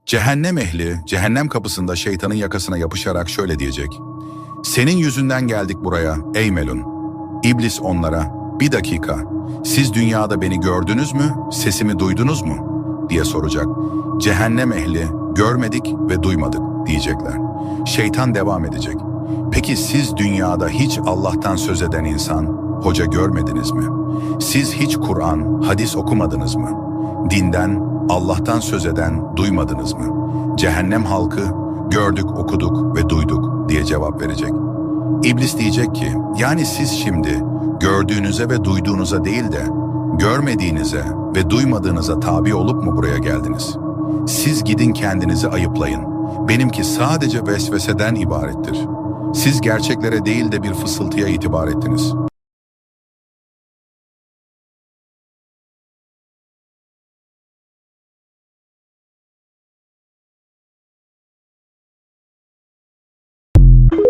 Cehennem ehli, cehennem kapısında şeytanın yakasına yapışarak şöyle diyecek. Senin yüzünden geldik buraya ey Melun. İblis onlara, bir dakika, siz dünyada beni gördünüz mü, sesimi duydunuz mu? Diye soracak. Cehennem ehli, görmedik ve duymadık diyecekler. Şeytan devam edecek. Peki siz dünyada hiç Allah'tan söz eden insan, hoca görmediniz mi? Siz hiç Kur'an, hadis okumadınız mı? Dinden, Allah'tan söz eden duymadınız mı? Cehennem halkı, gördük, okuduk ve duyduk diye cevap verecek. İblis diyecek ki, yani siz şimdi gördüğünüze ve duyduğunuza değil de görmediğinize ve duymadığınıza tabi olup mu buraya geldiniz? Siz gidin kendinizi ayıplayın. Benimki sadece vesveseden ibarettir. Siz gerçeklere değil de bir fısıltıya itibar ettiniz.